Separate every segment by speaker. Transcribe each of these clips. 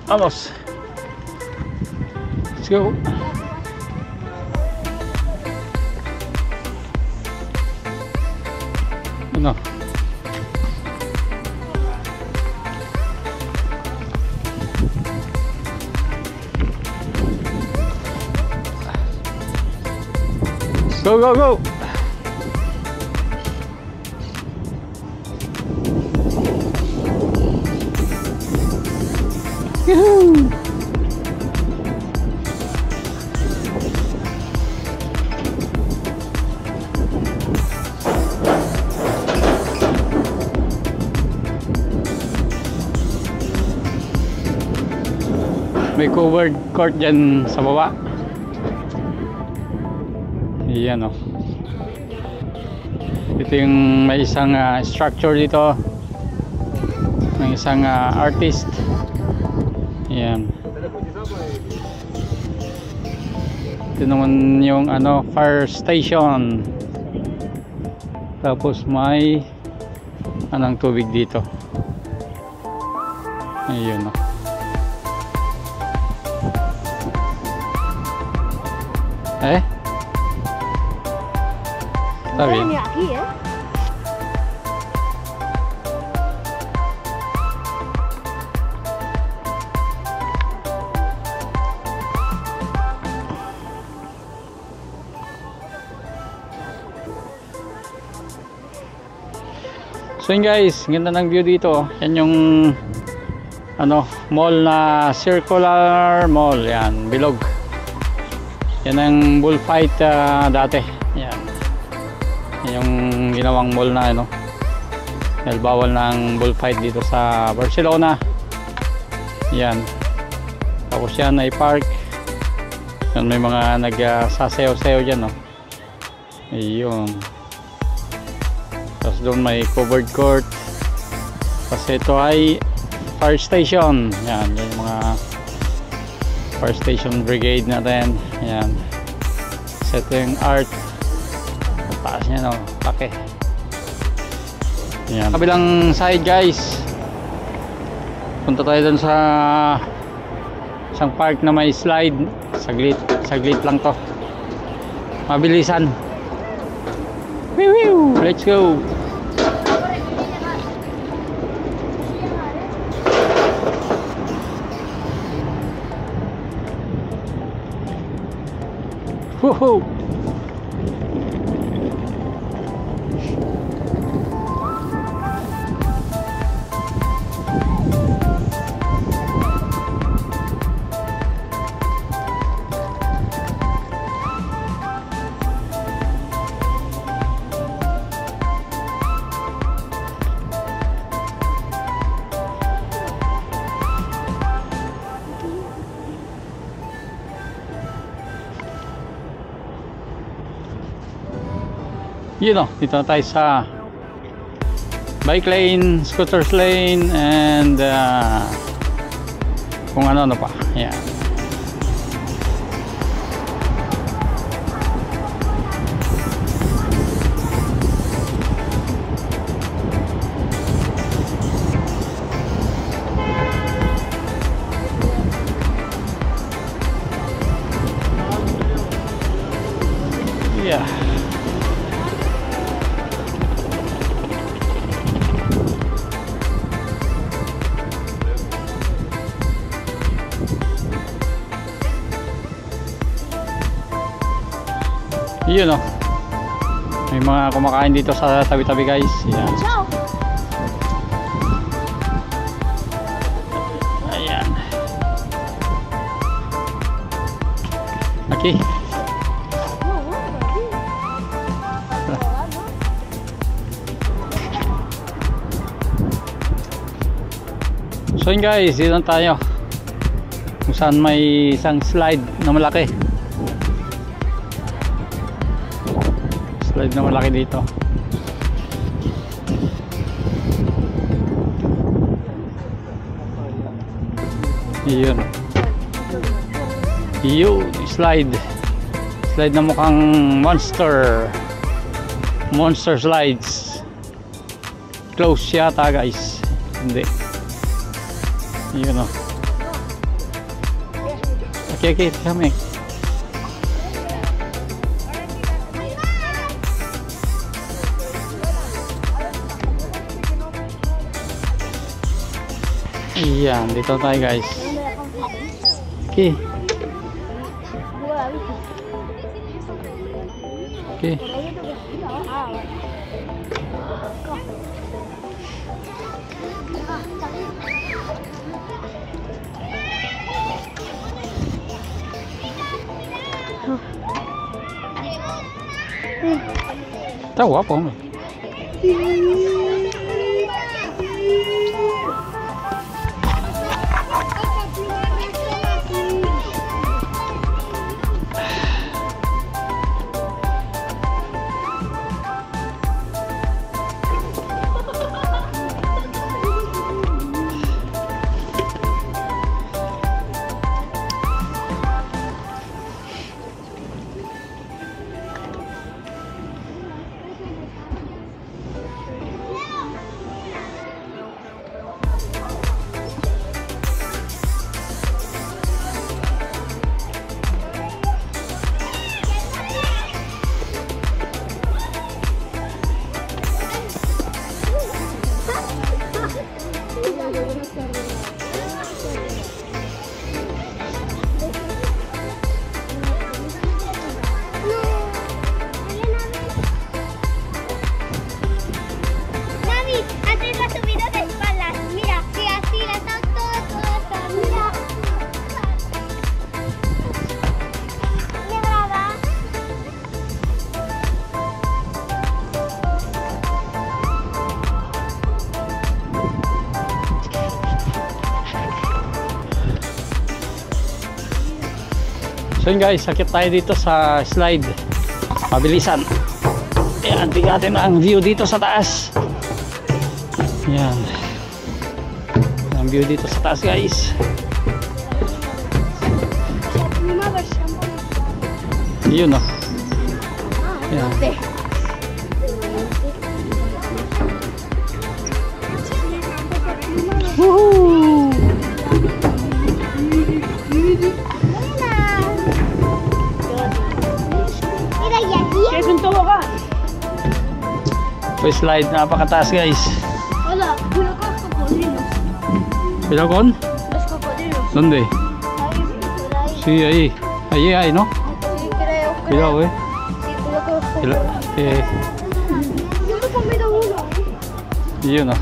Speaker 1: Vamos. Let's go. Ano? Go, go, go. Yahoo! May covered court dyan sa baba. Yan o. Ito yung may isang structure dito. May isang artist. Yan. Ito naman yung ano, fire station. Tapos may anong tubig dito. Ayun o. Eh? Está bien.
Speaker 2: Aquí, ¿eh?
Speaker 1: So yun guys, ganda ng view dito. Yan yung ano, mall na circular mall. Yan, bilog. Yan ang bullfight dati. Yan. Yung ginawang mall na ano. Dahil bawal ng bullfight dito sa Barcelona. Yan. Tapos yan ay park. Yan, may mga nagsasayaw-sayaw dyan, no. Ayun. Tapos doon may covered court. Kasi ito ay fire station. Yan, yung mga fire station brigade natin. Yan. Kasi ito yung art. Taas niya, no. Pake. Yan. Kabilang side guys. Punta tayo doon sa isang park na may slide. Saglit lang to. Mabilisan. Woo! Let's go. Woohoo! Yun o, dito na tayo sa bike lane, scooters lane, and kung ano pa. Yan. Yeah. Yun o. May mga kumakain dito sa tabi-tabi guys. Yan. Ayan. Okay. So yun guys, dito na tayo. Kung saan may isang slide na malaki. Slide na malaki dito. Yun. Yun, slide. Slide na mukhang monster. Monster slides. Close yata guys. Hindi. Yun o. Okay, okay, kami. Ayan, dito tayo guys. Okay. Okay. Tahu apa? So yun guys, sakit tayo dito sa slide. Mabilisan. Ayan, tingnan natin ang view dito sa taas. Ayan. Ang view dito sa taas guys. Yun o. Ayan. Woohoo! So slide, napakataas guys.
Speaker 2: Hola, una cosa cocodrilo.
Speaker 1: Pilakon?
Speaker 2: Los cocodrilos.
Speaker 1: ¿Dónde?
Speaker 2: Ahí,
Speaker 1: Sí, ahí. Ahí hay, ¿no?
Speaker 2: sí, creo.
Speaker 1: Cuidado,
Speaker 2: Sí, creo que
Speaker 1: Yo
Speaker 2: yo me he comido uno.
Speaker 1: Yun o.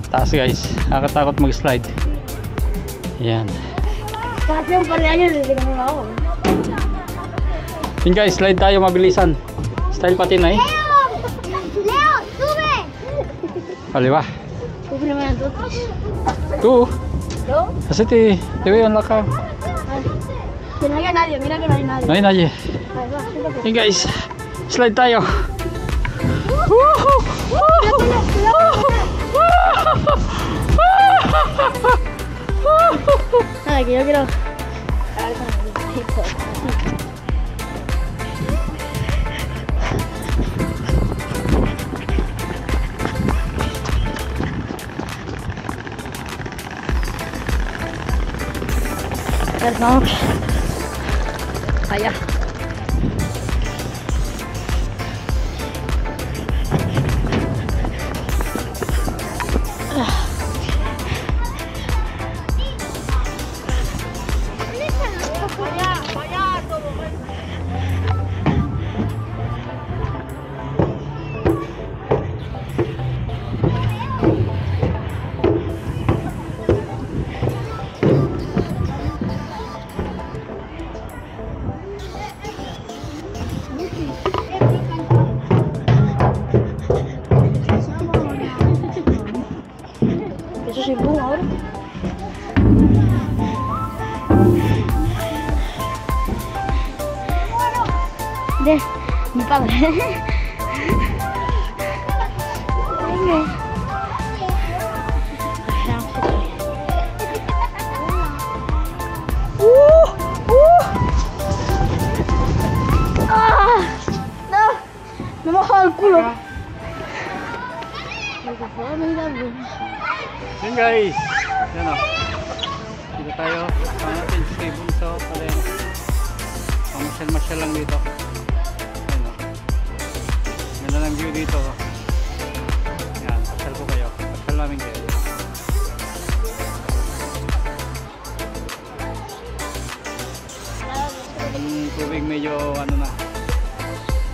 Speaker 1: Taas guys. Nakakatakot mag-slide. Ayan.
Speaker 2: Hace un par de años desde que no lo hago.
Speaker 1: Yun guys, slide tayo mabilisan. Style patin na eh.
Speaker 2: Leo, sube.
Speaker 1: Vale, va.
Speaker 2: Tú primero entonces.
Speaker 1: Tú.
Speaker 2: ¿Yo?
Speaker 1: Hacete, te veo en la cama.
Speaker 2: Que no haya nadie, mira que no hay nadie.
Speaker 1: No hay nadie.
Speaker 2: Ahí va, siéntate.
Speaker 1: Yun guys, slide tayo.
Speaker 2: Nada, que yo quiero. Vamos allá. Eso es boom ahora. De mi padre. Venga. No, me he mojado el culo.
Speaker 1: Yun guys. Yan o. Dito tayo. Kasama natin si Bunso. Pamasyal-masyal lang dito. Ayun, oh. Ganda ng view dito. Yan, pasyal po kayo. Pasyal namin kayo. Yung tubig medyo ano na,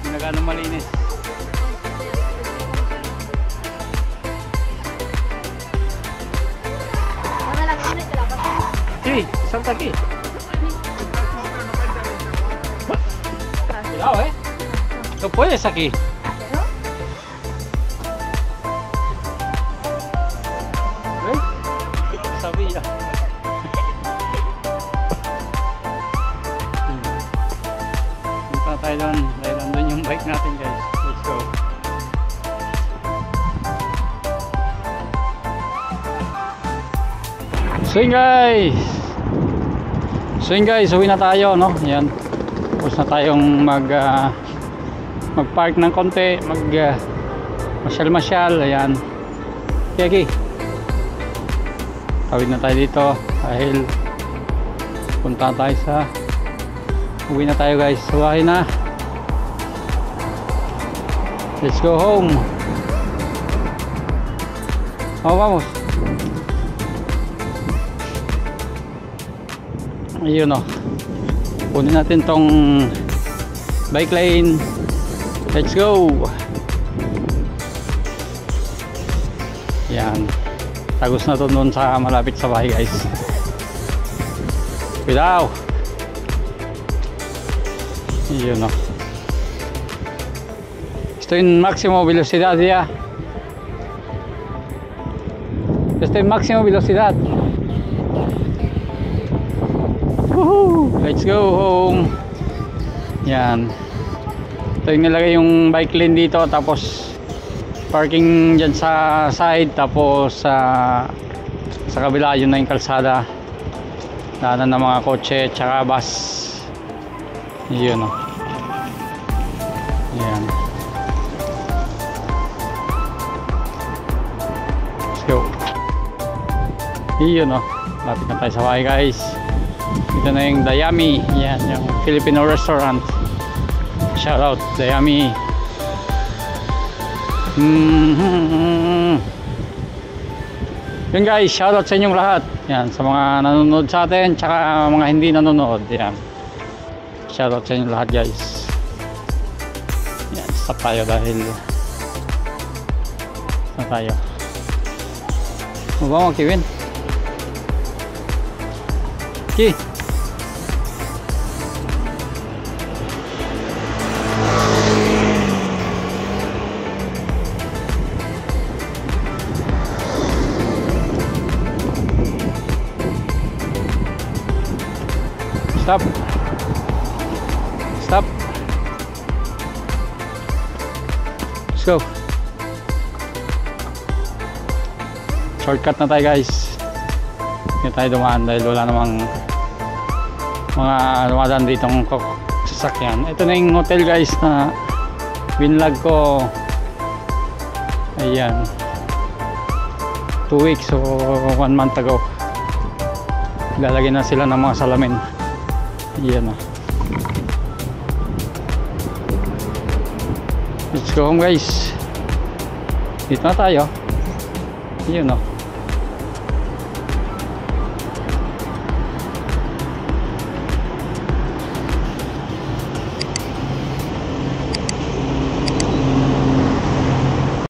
Speaker 1: hindi na gano'ng malinis. Hey, isang taki. Ilaw eh. No puedes aquí. ¿Eh? Sabía. Punta tayo doon. Dahil andun yung bike natin guys. Let's go. Swing guys, uwi na tayo, no? Yan. Tapos na tayong mag-park ng konti, masyal-masyal, ayan. Okay. Tawid na tayo dito dahil punta tayo sa uwi na tayo guys. Uwi na. Let's go home. Oh, vamos. Ayun o, kunin natin tong bike lane. Let's go. Yan, tagos na to doon sa malapit sa bahay guys. Pilaw. Ayun o, estoy en máximo velocidad ya. Estoy en máximo velocidad. Let's go home. Yan. Ito yung nilagay yung bike lane dito. Tapos parking dyan sa side. Tapos sa kabila yun na yung kalsada. Daanan ng mga kotse tsaka bus. Yun o. Yan. Let's go. Yun o. Lapit na tayo sa bahay guys. Ito na yung Dayami. Yan, yung Filipino restaurant. Shout out Dayami. Yun guys, shout out sa inyong lahat. Yan, sa mga nanonood sa atin tsaka mga hindi nanonood. Yan, shout out sa inyong lahat guys. Yan, stop tayo dahil stop tayo. Mabang Kevin. Okay. Stop. Stop. Let's go. Shortcut na tayo guys. Hindi tayo dumaan dahil wala namang mga dumadaan ditong sasakyan. Ito na yung hotel guys na binlog ko. Ayan, 2 weeks o 1 month ago. Lalagyan na sila ng mga salamin. Ayan o. Let's go home guys. Dito na tayo. Ayan o.